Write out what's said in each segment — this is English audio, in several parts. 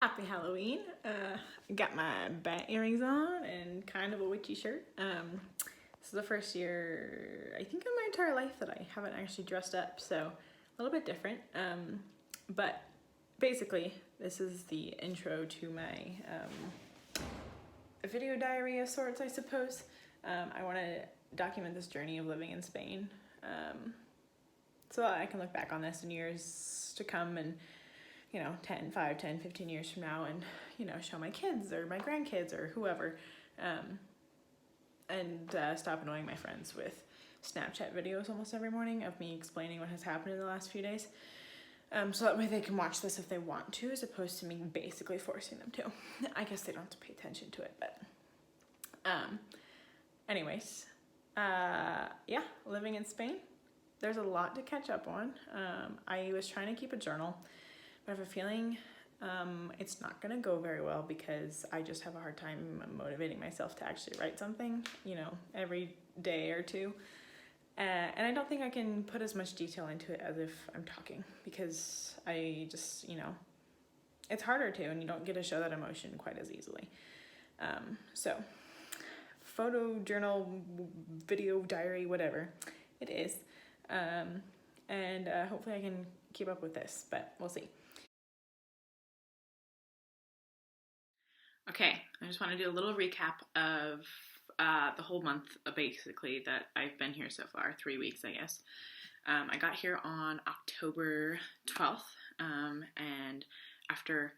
Happy Halloween. Got my bat earrings on and kind of a witchy shirt. This is the first year, I think, in my entire life that I haven't actually dressed up, so a little bit different. But basically, this is the intro to my video diary of sorts, I suppose. I want to document this journey of living in Spain so that I can look back on this in years to come and 10, 15 years from now and, show my kids or my grandkids or whoever, and stop annoying my friends with Snapchat videos almost every morning of me explaining what has happened in the last few days. So that way they can watch this if they want to, as opposed to me basically forcing them to. I guess they don't have to pay attention to it, but anyways, yeah, living in Spain. There's a lot to catch up on. I was trying to keep a journal, but I have a feeling it's not going to go very well because I just have a hard time motivating myself to actually write something, every day or two. And I don't think I can put as much detail into it as if I'm talking because I just, it's harder to, and you don't get to show that emotion quite as easily. So, photo, journal, video, diary, whatever it is. And hopefully I can keep up with this, but we'll see. Okay, I just want to do a little recap of the whole month, basically, that I've been here so far, 3 weeks, I guess. I got here on October 12th, and after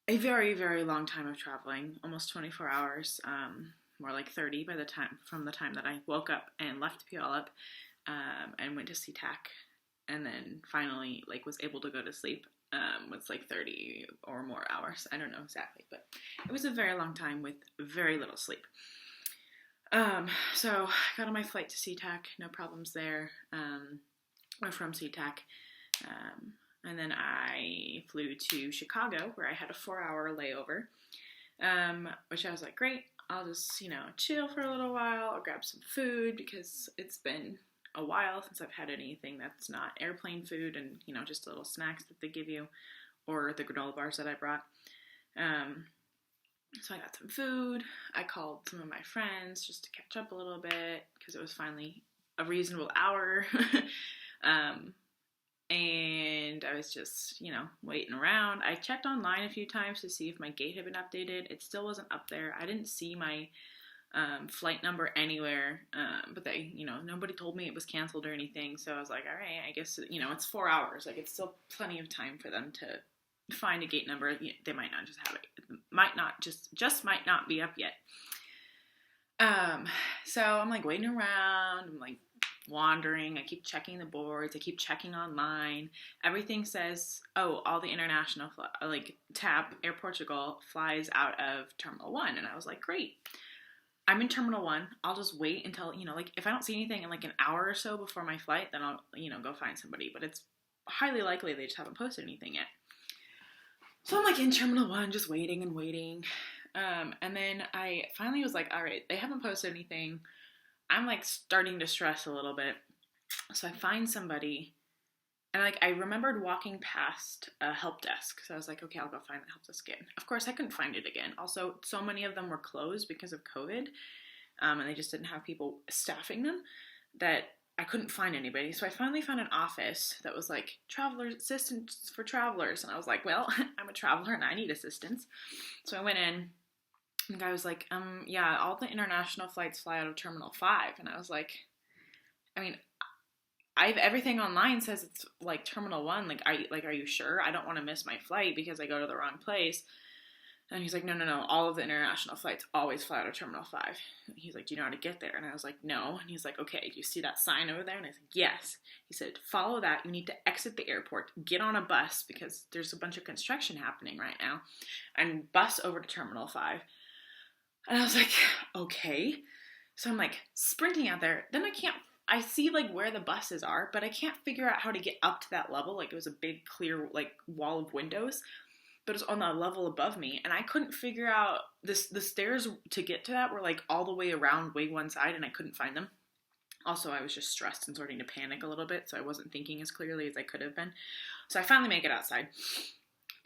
a very, very long time of traveling, almost 24 hours, more like 30 from the time that I woke up and left Puyallup, and went to SeaTac, and then finally, was able to go to sleep. Was 30 or more hours. I don't know exactly, but it was a very long time with very little sleep. So I got on my flight to SeaTac, no problems there, or from SeaTac. And then I flew to Chicago, where I had a 4-hour layover, which I was like, great, I'll just, chill for a little while. I'll grab some food because it's been a while since I've had anything that's not airplane food and, just little snacks that they give you, or the granola bars that I brought. So I got some food. I called some of my friends just to catch up a little bit because it was finally a reasonable hour. And I was just, waiting around. I checked online a few times to see if my gate had been updated. It still wasn't up there. I didn't see my flight number anywhere, but they, nobody told me it was canceled or anything, so I was like, all right, I guess, it's 4 hours, it's still plenty of time for them to find a gate number. They might not just have it, might not might not be up yet. So I'm waiting around, I'm wandering, I keep checking the boards, I keep checking online, everything says, oh, all the international, TAP, Air Portugal, flies out of Terminal 1, and I was like, great. I'm in Terminal 1. I'll just wait until, if I don't see anything in an hour or so before my flight, then I'll, go find somebody. But it's highly likely they just haven't posted anything yet. So I'm in Terminal 1, just waiting and waiting. And then I finally was like, all right, they haven't posted anything. I'm starting to stress a little bit. So I find somebody. And I remembered walking past a help desk. So I was like, okay, I'll go find the help desk again. Of course, I couldn't find it again. Also, so many of them were closed because of COVID. And they just didn't have people staffing them that I couldn't find anybody. So I finally found an office that was traveler assistance for travelers. And I was like, well, I'm a traveler and I need assistance. So I went in. And the guy was like, yeah, all the international flights fly out of Terminal 5. And I was like, everything online says it's Terminal 1. Are you sure? I don't want to miss my flight because I go to the wrong place. And he's like, no. All of the international flights always fly out of Terminal 5. And he's like, do you know how to get there? And I was like, no. And he's like, okay, do you see that sign over there? And I was like, yes. He said, follow that. You need to exit the airport, get on a bus because there's a bunch of construction happening right now, and bus over to Terminal 5. And I was like, okay. So I'm sprinting out there. Then I see where the buses are, but I can't figure out how to get up to that level. It was a big clear wall of windows, but it's on the level above me, and I couldn't figure out the stairs to get to that were all the way around way one side, and I couldn't find them. Also, I was just stressed and starting to panic a little bit, so I wasn't thinking as clearly as I could have been. So I finally make it outside.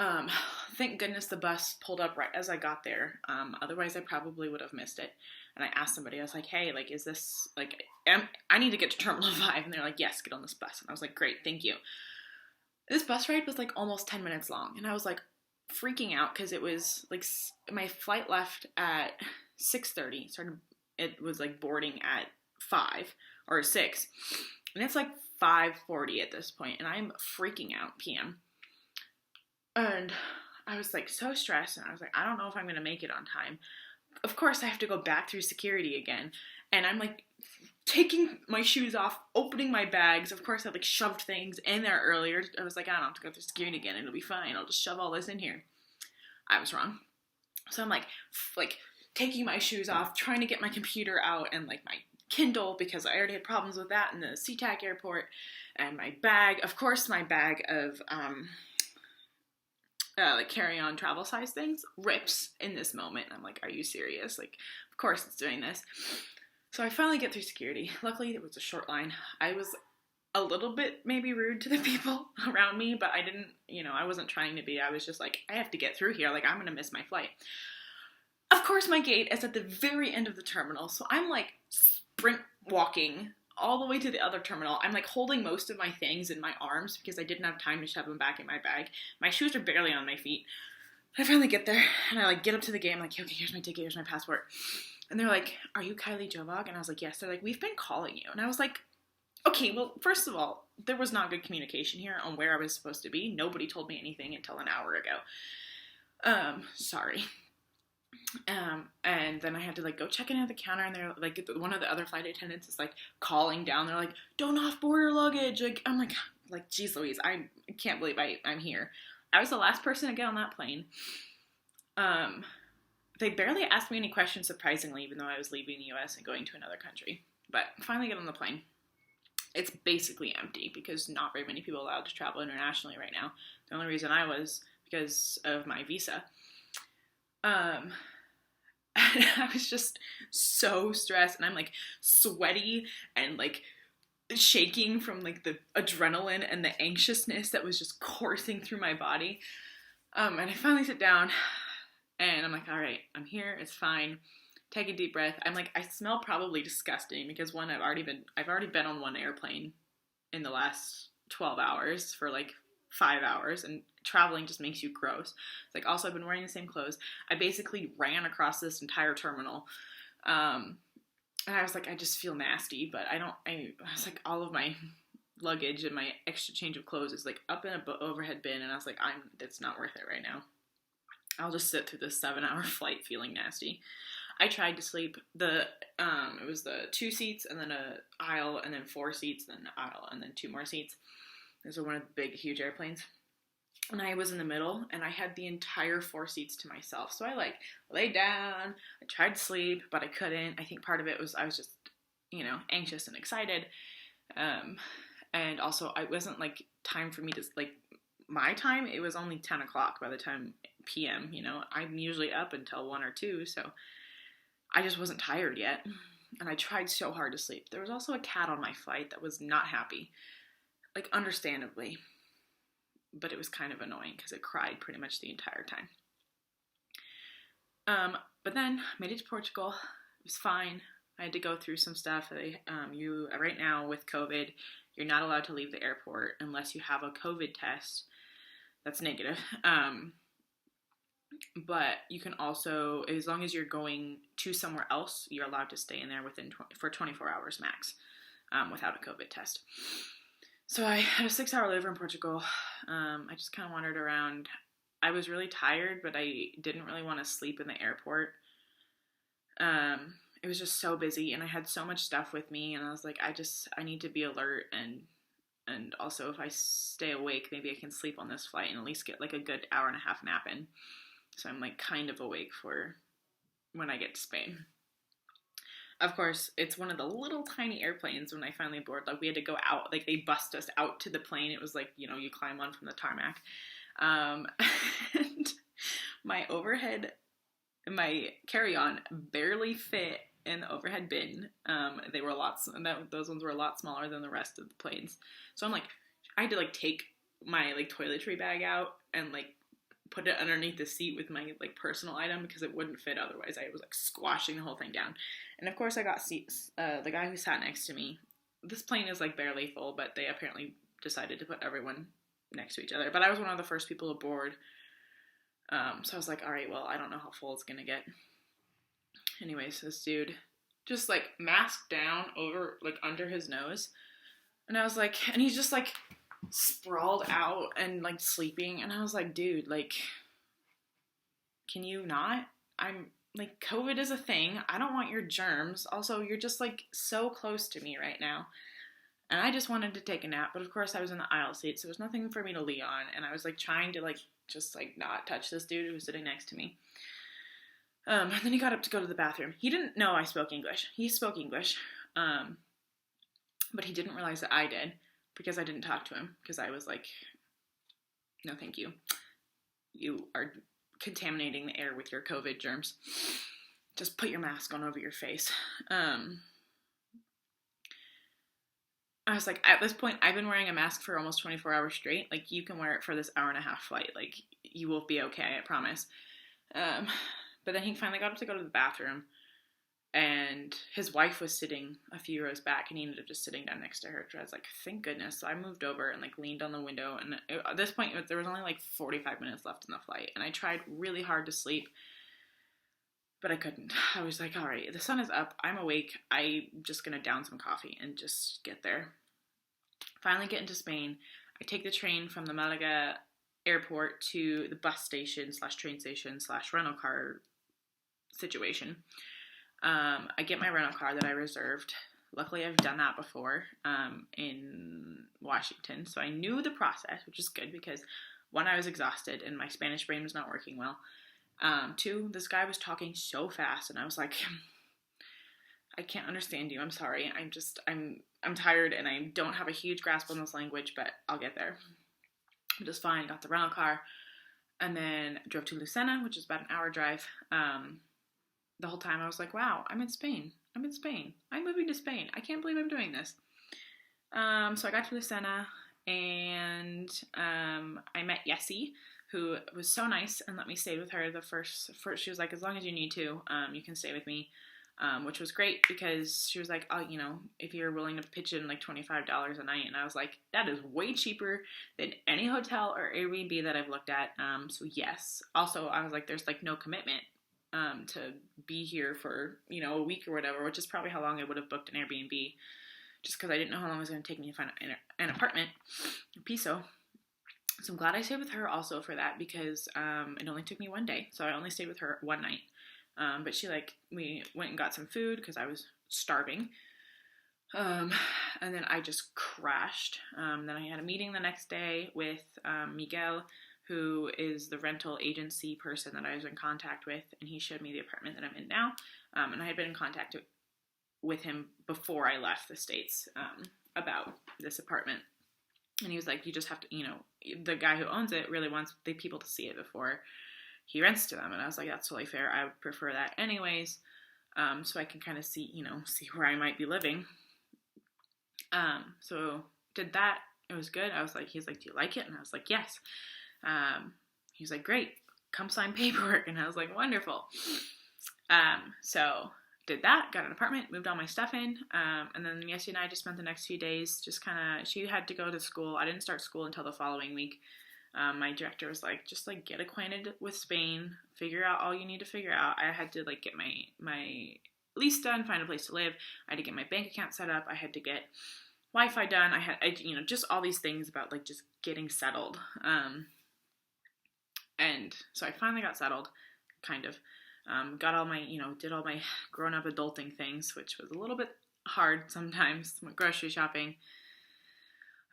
Um, thank goodness the bus pulled up right as I got there. Otherwise, I probably would have missed it. And I asked somebody, I was like, hey, like, is this, like, I need to get to Terminal 5. And they're like, yes, get on this bus. And I was like, great, thank you. This bus ride was like almost 10 minutes long. And I was like freaking out because it was like my flight left at 6:30. It was like boarding at 5 or 6. And it's like 5:40 at this point. And I'm freaking out PM. And I was like so stressed, and I was like, I don't know if I'm going to make it on time. Of course, I have to go back through security again. And I'm like taking my shoes off, opening my bags. Of course, I like shoved things in there earlier. I was like, I don't have to go through security again. It'll be fine. I'll just shove all this in here. I was wrong. So I'm like taking my shoes off, trying to get my computer out and like my Kindle, because I already had problems with that in the SeaTac airport. And my bag, of course, my bag of like carry-on travel size things rips in this moment. I'm like, are you serious? Like, of course it's doing this. So I finally get through security. Luckily, it was a short line. I was a little bit maybe rude to the people around me, but I didn't, I wasn't trying to be. I was just like, I have to get through here. Like, I'm going to miss my flight. Of course, my gate is at the very end of the terminal. So I'm like sprint walking all the way to the other terminal. I'm like holding most of my things in my arms because I didn't have time to shove them back in my bag. My shoes are barely on my feet. I finally get there and I like get up to the gate. I'm like, okay, here's my ticket, here's my passport. And they're like, are you Kylie Jovog? And I was like, yes. They're like, we've been calling you. And I was like, okay, well, first of all, there was not good communication here on where I was supposed to be. Nobody told me anything until an hour ago. Sorry. And then I had to like go check in at the counter, and they're like, one of the other flight attendants is like calling down. They're like, don't offboard your luggage. Like, I'm like, geez Louise, I can't believe I'm here. I was the last person to get on that plane. They barely asked me any questions, surprisingly, even though I was leaving the US and going to another country. But finally get on the plane. It's basically empty because not very many people are allowed to travel internationally right now. The only reason I was because of my visa. I was just so stressed, and I'm like sweaty and like shaking from like the adrenaline and the anxiousness that was just coursing through my body. And I finally sit down and I'm like, all right, I'm here. It's fine. Take a deep breath. I'm like, I smell probably disgusting because one, I've already been on one airplane in the last 12 hours for like 5 hours, and traveling just makes you gross. It's like, also I've been wearing the same clothes. I basically ran across this entire terminal. And I was like, I just feel nasty, but I was like, all of my luggage and my extra change of clothes is like up in a overhead bin. And I was like, it's not worth it right now. I'll just sit through this 7-hour flight feeling nasty. I tried to sleep. It was the 2 seats and then a aisle and then 4 seats, then an aisle and then 2 more seats. These are one of the big, huge airplanes. And I was in the middle, and I had the entire 4 seats to myself. So I like laid down. I tried to sleep, but I couldn't. I think part of it was I was just, anxious and excited. And also it wasn't like time for me to like my time. It was only 10 o'clock by the time PM. I'm usually up until 1 or 2, so I just wasn't tired yet. And I tried so hard to sleep. There was also a cat on my flight that was not happy. Like, understandably, but it was kind of annoying because it cried pretty much the entire time. But then made it to Portugal. It was fine. I had to go through some stuff. You right now with COVID, you're not allowed to leave the airport unless you have a COVID test that's negative. But you can also, as long as you're going to somewhere else, you're allowed to stay in there for 24 hours max without a COVID test. So I had a 6-hour layover in Portugal. I just kind of wandered around. I was really tired, but I didn't really want to sleep in the airport. It was just so busy, and I had so much stuff with me, and I was like, I need to be alert, and also if I stay awake, maybe I can sleep on this flight and at least get like a good hour and a half nap in. So I'm like kind of awake for when I get to Spain. Of course, it's one of the little tiny airplanes when I finally board. Like, we had to go out. Like, they bussed us out to the plane. It was like, you climb on from the tarmac. And my carry-on barely fit in the overhead bin. They were those ones were a lot smaller than the rest of the planes. So I'm like, I had to like take my like toiletry bag out and like put it underneath the seat with my like personal item because it wouldn't fit otherwise. I was like squashing the whole thing down. And of course I got seats. The guy who sat next to me, this plane is like barely full, but they apparently decided to put everyone next to each other. But I was one of the first people aboard. So I was like, all right, well, I don't know how full it's gonna get. Anyways, this dude just like masked down over like under his nose. And I was like, and he's just like sprawled out and like sleeping. And I was like, dude, like, can you not? I'm like, COVID is a thing. I don't want your germs. Also, you're just like so close to me right now. And I just wanted to take a nap. But of course, I was in the aisle seat, so there was nothing for me to lay on. And I was like trying to like just like not touch this dude who was sitting next to me. And then he got up to go to the bathroom. He didn't know I spoke English. He spoke English. But he didn't realize that I did because I didn't talk to him because I was like, no, thank you. You are contaminating the air with your COVID germs. Just put your mask on over your face. I was like, at this point, I've been wearing a mask for almost 24 hours straight. Like, you can wear it for this hour-and-a-half flight. Like, you will be okay, I promise. But then he finally got up to go to the bathroom, and his wife was sitting a few rows back, and he ended up just sitting down next to her. So I was like, thank goodness. So I moved over and like leaned on the window, and at this point, there was only like 45 minutes left in the flight, and I tried really hard to sleep, but I couldn't. I was like, all right, the sun is up. I'm awake. I'm just going to down some coffee and just get there. Finally get into Spain. I take the train from the Malaga airport to the bus station / train station / rental car situation. I get my rental car that I reserved. Luckily, I've done that before in Washington, so I knew the process, which is good because one, I was exhausted and my Spanish brain was not working well. Two, this guy was talking so fast, and I was like, I can't understand you. I'm sorry. I'm tired, and I don't have a huge grasp on this language, but I'll get there. I'm just fine. Got the rental car, and then drove to Lucena, which is about an hour drive. The whole time I was like, wow, I'm in Spain. I'm moving to Spain. I can't believe I'm doing this. So I got to Lucena, and I met Yessie, who was so nice and let me stay with her the first she was like, as long as you need to, you can stay with me, which was great because she was like, oh, you know, if you're willing to pitch in like $25 a night. And I was like, that is way cheaper than any hotel or Airbnb that I've looked at. So yes. Also, I was like, there's like no commitment to be here for, you know, a week or whatever, which is probably how long I would have booked an Airbnb, just because I didn't know how long it was going to take me to find an apartment, a piso. So I'm glad I stayed with her also for that because it only took me one day, so I only stayed with her one night. But we went and got some food because I was starving. And then I just crashed. Then I had a meeting the next day with Miguel, who is the rental agency person that I was in contact with, and he showed me the apartment that I'm in now. And I had been in contact with him before I left the States about this apartment. And he was like, you just have to, you know, the guy who owns it really wants the people to see it before he rents to them. And I was like, that's totally fair. I would prefer that anyways. So I can kind of see where I might be living. So did that. It was good. He's like, do you like it? And I was like, yes. He was like, great, come sign paperwork. And I was like, wonderful. So did that, got an apartment, moved all my stuff in, and then Yessie and I just spent the next few days just kind of, she had to go to school. I didn't start school until the following week. My director was like, just like get acquainted with Spain, figure out all you need to figure out. I had to like get my lease done, find a place to live. I had to get my bank account set up. I had to get Wi-Fi done. I just all these things about like just getting settled. And so I finally got settled, kind of. Got all my, did all my grown-up adulting things, which was a little bit hard sometimes, went grocery shopping.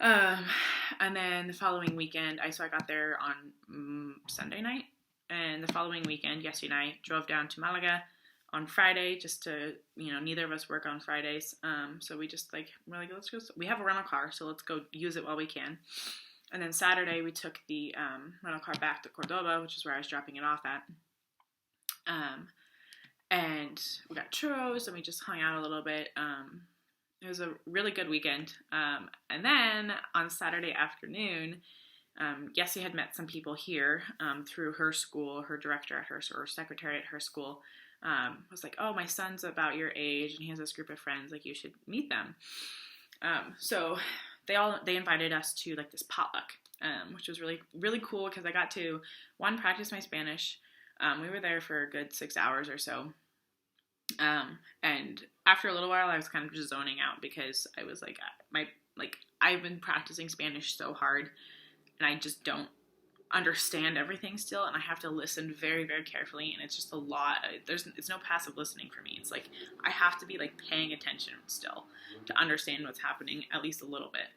And then the following weekend, I got there on Sunday night, and the following weekend, Yessie and I drove down to Malaga on Friday, just to, neither of us work on Fridays, so we're like, let's go, we have a rental car, so let's go use it while we can. And then Saturday, we took the rental car back to Cordoba, which is where I was dropping it off at. And we got churros, and we just hung out a little bit. It was a really good weekend. And then on Saturday afternoon, Yessie had met some people here through her school, her director at her, or secretary at her school. Was like, oh, my son's about your age and he has this group of friends, like you should meet them. So they invited us to like this potluck, which was really, really cool because I got to, one, practice my Spanish. We were there for a good 6 hours or so. And after a little while, I was kind of just zoning out because I was like, I've been practicing Spanish so hard and I just don't understand everything still, and I have to listen very, very carefully, and it's just a lot. It's no passive listening for me. It's like I have to be like paying attention still to understand what's happening at least a little bit.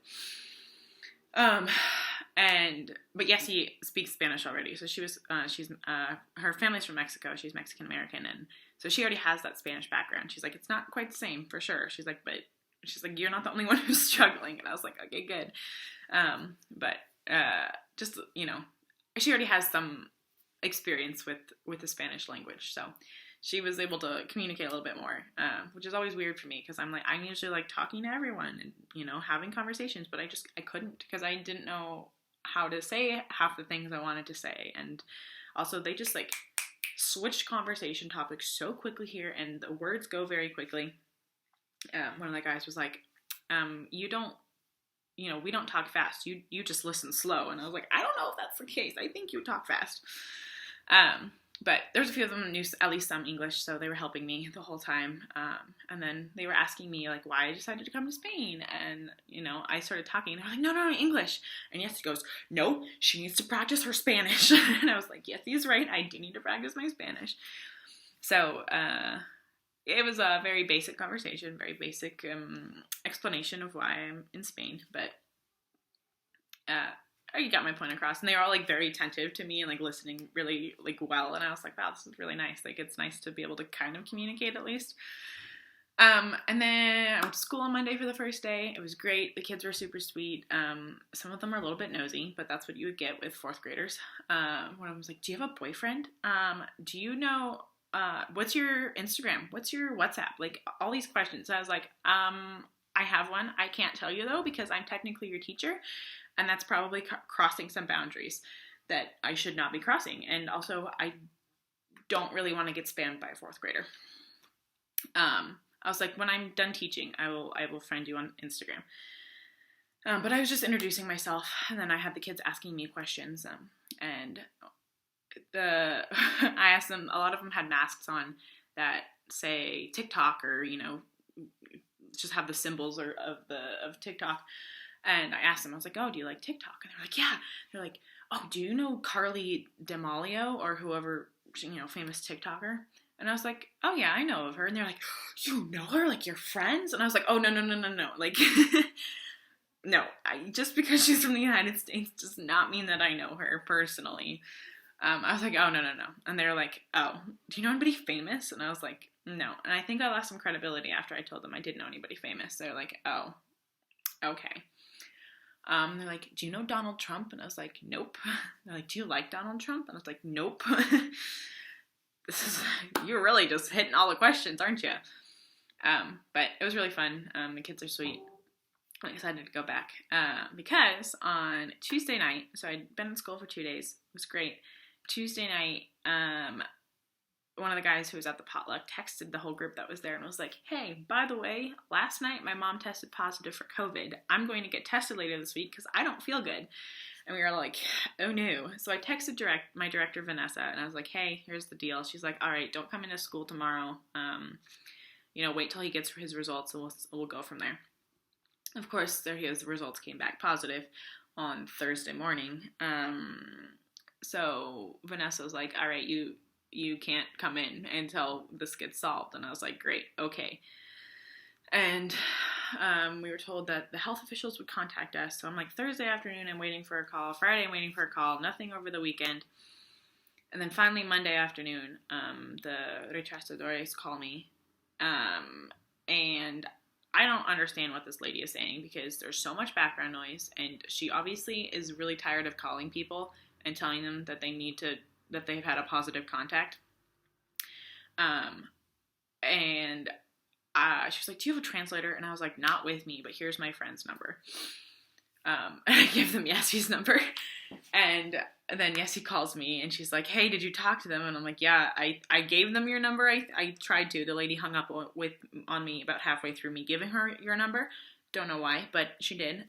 But yes, he speaks Spanish already. So she's her family's from Mexico. She's Mexican American, and so she already has that Spanish background. She's like, it's not quite the same for sure. She's like, you're not the only one who's struggling. And I was like, okay, good. Just, she already has some experience with the Spanish language, so she was able to communicate a little bit more, which is always weird for me because I'm usually like talking to everyone and having conversations, but I couldn't because I didn't know how to say half the things I wanted to say, and also they just like switched conversation topics so quickly here, and the words go very quickly. One of the guys was like, we don't talk fast. You just listen slow. And I was like, I don't know if that's the case. I think you talk fast. But there's a few of them who knew at least some English, so they were helping me the whole time. And then they were asking me, like, why I decided to come to Spain. And, I started talking, and they're like, no, English. And Yessie goes, no, she needs to practice her Spanish. And I was like, Yessie's right. I do need to practice my Spanish. So, it was a very basic conversation, very basic explanation of why I'm in Spain, but I got my point across, and they were all like very attentive to me and like listening really like well, and I was like, wow, this is really nice. Like, it's nice to be able to kind of communicate at least. And then I went to school on Monday for the first day. It was great. The kids were super sweet. Some of them are a little bit nosy, but that's what you would get with fourth graders. One of them was like, do you have a boyfriend? Do you know... what's your Instagram? What's your WhatsApp? Like, all these questions. So I was like, I have one. I can't tell you, though, because I'm technically your teacher, and that's probably crossing some boundaries that I should not be crossing. And also, I don't really want to get spammed by a fourth grader. I was like, when I'm done teaching, I will friend you on Instagram. But I was just introducing myself, and then I had the kids asking me questions, and I asked them, a lot of them had masks on that say TikTok or, just have the symbols of TikTok. And I asked them, I was like, oh, do you like TikTok? And they're like, yeah. They're like, oh, do you know Carly D'Amelio or whoever, famous TikToker? And I was like, oh yeah, I know of her. And they're like, you know her? Like, you're friends? And I was like, oh, no. Like, no, just because she's from the United States does not mean that I know her personally. I was like, oh, no. And they were like, oh, do you know anybody famous? And I was like, no. And I think I lost some credibility after I told them I didn't know anybody famous. They're like, oh, okay. They're like, do you know Donald Trump? And I was like, nope. They're like, do you like Donald Trump? And I was like, nope. You're really just hitting all the questions, aren't you? But it was really fun. The kids are sweet. I'm excited to go back. Because on Tuesday night, so I'd been in school for 2 days. It was great. Tuesday night, one of the guys who was at the potluck texted the whole group that was there and was like, hey, by the way, last night my mom tested positive for COVID. I'm going to get tested later this week because I don't feel good. And we were like, oh no. So I texted my director, Vanessa, and I was like, hey, here's the deal. She's like, all right, don't come into school tomorrow. Wait till he gets his results and we'll go from there. Of course, his results came back positive on Thursday morning. So Vanessa was like, all right, you can't come in until this gets solved. And I was like, great, okay. And we were told that the health officials would contact us. So I'm like, Thursday afternoon, I'm waiting for a call. Friday, I'm waiting for a call. Nothing over the weekend. And then finally, Monday afternoon, the rechazadores call me. And I don't understand what this lady is saying because there's so much background noise. And she obviously is really tired of calling people and telling them that that they've had a positive contact. And she was like, do you have a translator? And I was like, not with me, but here's my friend's number. And I give them Yessie's number. And then Yessie calls me and she's like, hey, did you talk to them? And I'm like, yeah, I gave them your number. I tried to. The lady hung up on me about halfway through me giving her your number. Don't know why, but she did.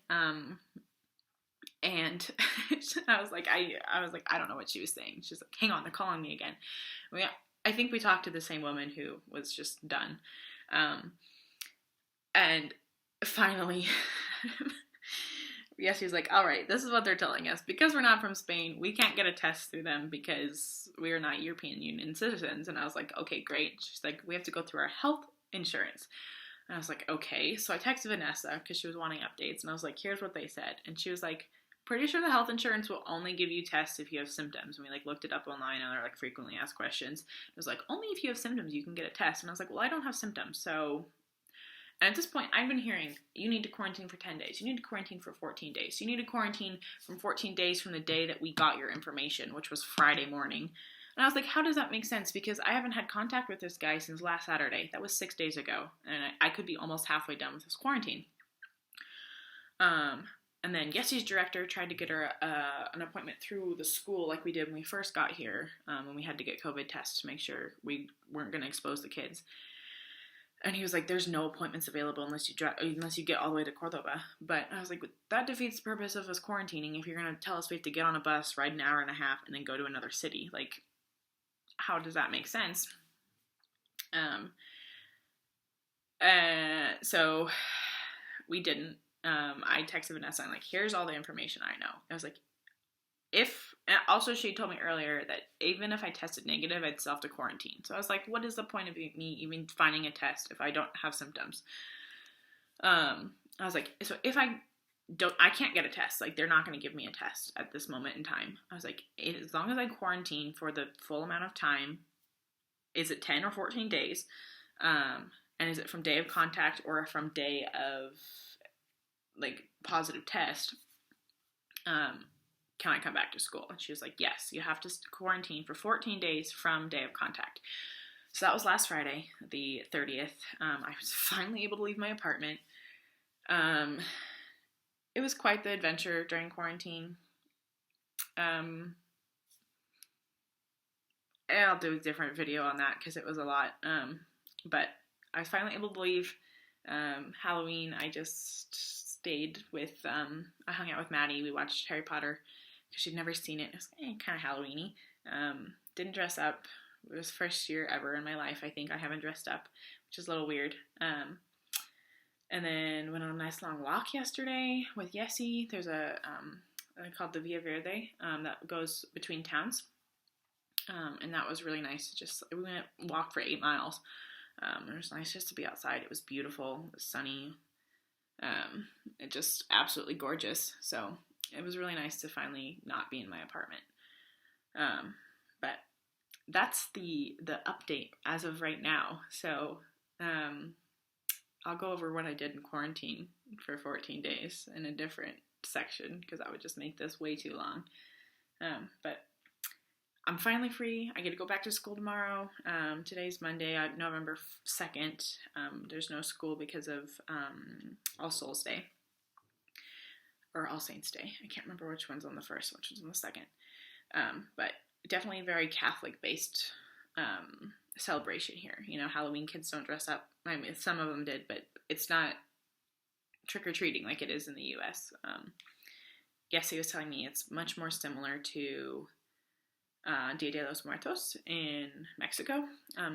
And I was like, I don't know what she was saying. She's like, hang on, they're calling me again. I think we talked to the same woman who was just done. And finally, yes, he was like, all right, this is what they're telling us. Because we're not from Spain, we can't get a test through them because we are not European Union citizens. And I was like, okay, great. She's like, we have to go through our health insurance. And I was like, okay. So I texted Vanessa because she was wanting updates. And I was like, here's what they said. And she was like, pretty sure the health insurance will only give you tests if you have symptoms. And we looked it up online and they're frequently asked questions. It was like, only if you have symptoms you can get a test. And I was like, well, I don't have symptoms. So, and at this point I've been hearing, you need to quarantine for 10 days. You need to quarantine for 14 days. You need to quarantine from 14 days from the day that we got your information, which was Friday morning. And I was like, how does that make sense? Because I haven't had contact with this guy since last Saturday. That was 6 days ago. And I could be almost halfway done with this quarantine. And then Yessie's director tried to get her an appointment through the school like we did when we first got here, when we had to get COVID tests to make sure we weren't going to expose the kids. And he was like, there's no appointments available unless you get all the way to Cordoba. But I was like, that defeats the purpose of us quarantining if you're going to tell us we have to get on a bus, ride an hour and a half, and then go to another city. How does that make sense? So we didn't. I texted Vanessa, I'm like, here's all the information I know. I was like, also she told me earlier that even if I tested negative, I'd still have to quarantine. So I was like, what is the point of me even finding a test if I don't have symptoms? I was like, so if I can't get a test. They're not going to give me a test at this moment in time. I was like, as long as I quarantine for the full amount of time, is it 10 or 14 days? And is it from day of contact or from day of positive test, can I come back to school? And she was like, yes, you have to quarantine for 14 days from day of contact. So that was last Friday, the 30th. I was finally able to leave my apartment. It was quite the adventure during quarantine. I'll do a different video on that because it was a lot. But I was finally able to leave. Halloween, I just stayed with, I hung out with Maddie. We watched Harry Potter because she'd never seen it. It was kind of Halloween-y. Didn't dress up. It was the first year ever in my life I think I haven't dressed up, which is a little weird. And then went on a nice long walk yesterday with Yessie. There's a called the Via Verde that goes between towns. And that was really nice. We went walk for 8 miles. It was nice just to be outside. It was beautiful. It was sunny. It just absolutely gorgeous. So it was really nice to finally not be in my apartment. But that's the update as of right now. So I'll go over what I did in quarantine for 14 days in a different section because that would just make this way too long. But I'm finally free. I get to go back to school tomorrow. Today's Monday, November 2nd. There's no school because of All Souls Day. Or All Saints Day. I can't remember which one's on the 1st, which one's on the 2nd. But definitely a very Catholic-based celebration here. Halloween kids don't dress up. I mean, some of them did, but it's not trick-or-treating like it is in the U.S. Yessie was telling me it's much more similar to Dia de los Muertos in Mexico,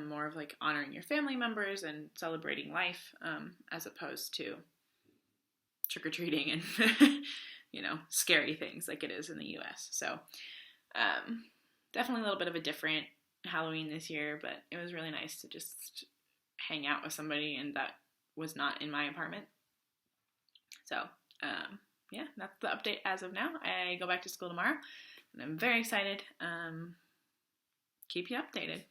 more of honoring your family members and celebrating life, as opposed to trick-or-treating and scary things like it is in the U.S. So definitely a little bit of a different Halloween this year, but it was really nice to just hang out with somebody and that was not in my apartment. So yeah, that's the update as of now. I go back to school tomorrow and I'm very excited. Keep you updated.